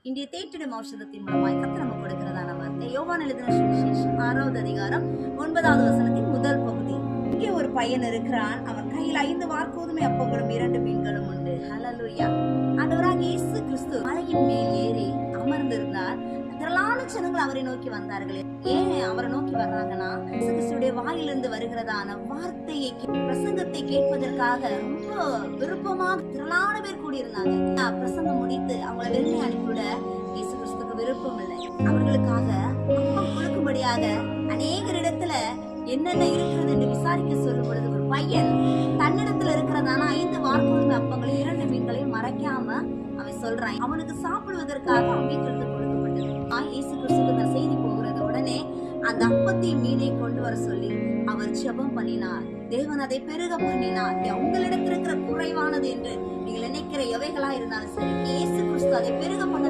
இன்றைய தேற்றிடும் ஔஷதத்தின் மூலமாய் கர்த்தர் நமக்கு கொடுக்கிறதான வார்த்தை யோவான் எழுதின சுவிசேஷம் 6வது அதிகாரம் 9வது வசனத்தின் முதல் பகுதி. இங்கே ஒரு பையன் இருக்கிறான். அவன் கையில் 5 வார்கோதுமை அப்பங்களும் 2 மீன்களும் உண்டு. ஹல்லேலூயா. ஆண்டவராகிய இயேசு கிறிஸ்து மலையின் மேல் ஏறி அமர்ந்திருந்தார். திரளான ஜனங்கள் அவரை நோக்கி வந்தார்கள். ஏன் அவரை நோக்கி வர்றாங்கன்னா, இயேசு கிறிஸ்துடைய வாயிலிருந்து வருகிறதான வார்த்தையை பிரசங்கத்தை கேட்பதற்காக ரொம்ப விருப்பமாக திரளான பேர் கூடியிருந்தாங்க. பிரசங்கம் முடித்து அவங்களை வெளியே அனுப்பிவிட இயேசு கிறிஸ்துக்கு விருப்பம் இல்லை. அவர்களுக்காக அப்பம் கொடுக்கும்படியாக அநேகரிடத்துல என்னென்ன இருக்கிறது என்று விசாரிக்க சொல்லும் பொழுது ஒரு பையன் தன்னிடத்துல இருக்கிறதான 5 வார்கோதுமை அப்பங்களையும் 2 மீன்களையும் மறைக்காம அவன் சொல்றான். அவனுக்கு சாப்பிடுவதற்காக அவன் வீட்டிலிருந்து கொடுக்கப்பட்டது. இயேசு கிறிஸ்துக்கு செய்தி போகிறது. உடனே அந்த அப்பத்தையும் மீனை கொண்டு வர சொல்லி அவர் ஜெபம் பண்ணினார். தேவன் அதை பெருக பண்ணினார். உங்களிடத்தில் இருக்கிற குறைவானது என்று நீங்கள் நினைக்கிற எவைகளா இருந்தாலும் சரி, இயேசு கிறிஸ்து அதை பெருக பண்ண